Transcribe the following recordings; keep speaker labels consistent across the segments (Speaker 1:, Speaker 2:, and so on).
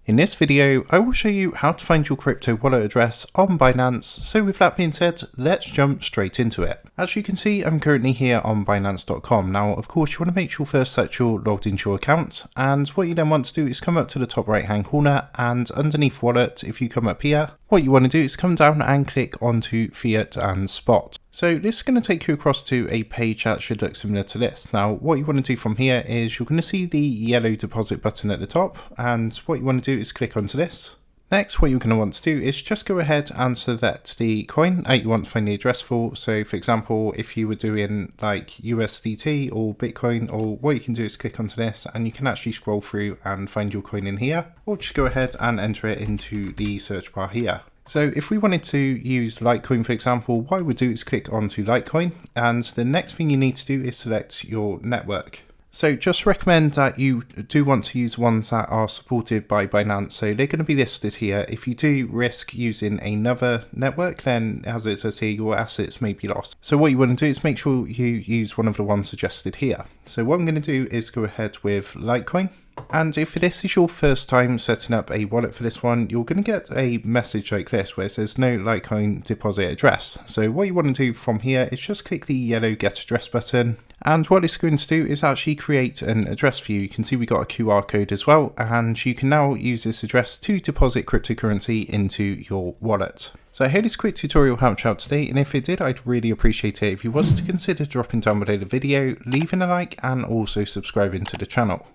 Speaker 1: In this video, I will show you how to find your crypto wallet address on Binance. So with that being said, let's jump straight into it. As you can see, I'm currently here on Binance.com. Now, of course, you want to make sure first that you're logged into your account. And what you then want to do is come up to the top right hand corner, and underneath wallet, if you come up here, what you want to do is come down and click onto fiat and spot. So this is going to take you across to a page that should look similar to this. Now, what you want to do from here is you're going to see the yellow deposit button at the top, and what you want to do is click onto this. Next, what you're going to want to do is just go ahead and select the coin that you want to find the address for. So for example, if you were doing like USDT or Bitcoin, or what you can do is click onto this and you can actually scroll through and find your coin in here, or just go ahead and enter it into the search bar here. So if we wanted to use Litecoin, for example, what I would do is click onto Litecoin, and the next thing you need to do is select your network. So just recommend that you do want to use ones that are supported by Binance. So they're going to be listed here. If you do risk using another network, then as it says here, your assets may be lost. So what you want to do is make sure you use one of the ones suggested here. So what I'm going to do is go ahead with Litecoin. And if this is your first time setting up a wallet for this one, you're going to get a message like this where it says no Litecoin deposit address. So what you want to do from here is just click the yellow get address button. And what it's going to do is actually create an address for you. You can see we got a QR code as well, and you can now use this address to deposit cryptocurrency into your wallet. So I hope this quick tutorial helped you out today, and if it did, I'd really appreciate it if you was to consider dropping down below the video, leaving a like, and also subscribing to the channel.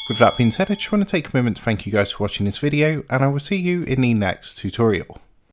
Speaker 1: With that being said, I just want to take a moment to thank you guys for watching this video, and I will see you in the next tutorial.